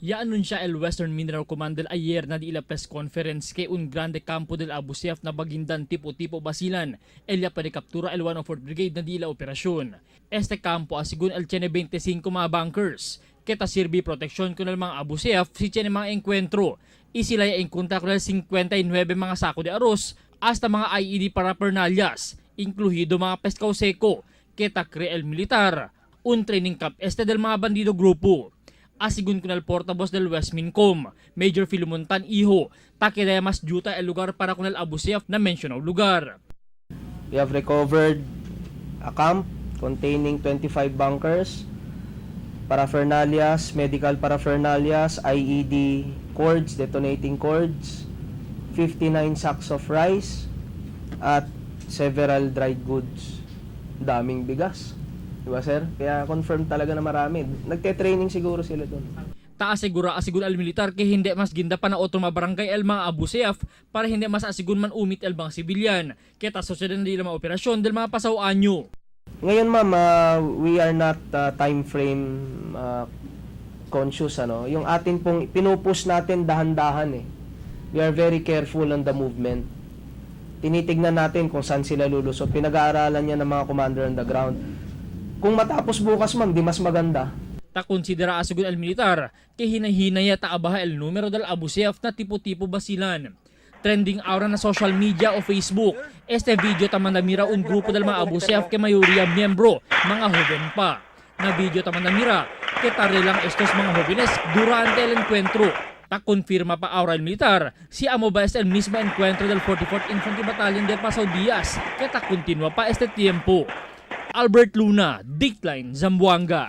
Ya anuncia el Western Mineral Command ayer na di la press conference que un grande campo del Abu Sayyaf na bagindan tipo-tipo basilan. Ella para captura el 104th Brigade na di la operasyon. Este campo asigun el tiene 25 mga bunkers. Kita sirvi proteksyon con el mga Abu Sayyaf si tiene mga encuentro. Y sila ya enkunta con el 59 mga sako de arroz hasta mga IED paraphernalias, incluido mga pescao seco. Kita cree el militar. Un training camp este del mga bandido grupo. Asigun con el portavoz del West Mincom, Major Filumontan Iho, takidaya mas juta el lugar para con el Abu Sayyaf na mensyonado lugar. We have recovered a camp containing 25 bunkers, paraphernalias, medical paraphernalias, IED cords, detonating cords, 59 sacks of rice, at several dried goods. Daming bigas. Diba sir? Kaya confirm talaga na marami. Nagte-training siguro sila doon. Asegura al militar que hindi mas ginda pa na otro mga barangay el mga Abu Sayyaf para hindi mas asigun man umit el mga sibilyan. Kaya tasosyad na nila mga operasyon del mga pasaw anyo. Ngayon ma'am, we are not time frame conscious. Yung atin pong pinupush natin dahan-dahan eh. We are very careful on the movement. Tinitignan natin kung saan sila lulusot. Pinag-aaralan niya ng mga commander on the ground. Kung matapos bukas ma'am, di mas maganda. Ta konsidera asigun al militar que hinahinaya taabaha el numero del Abu Sayyaf na tipo-tipo basilan. Trending ahora na social media o Facebook. Este video taman namira un grupo del mga Abu Sayyaf que mayoría miyembro, mga joven pa. Na video taman namira que tarilang estos mga jóvenes durante el encuentro. Ta confirma pa ahora el militar si amo ba es el mismo encuentro del 44th Infantry Battalion de Pasao Diaz que ta continua pa este tiempo. Albert Luna, Dateline, Zamboanga.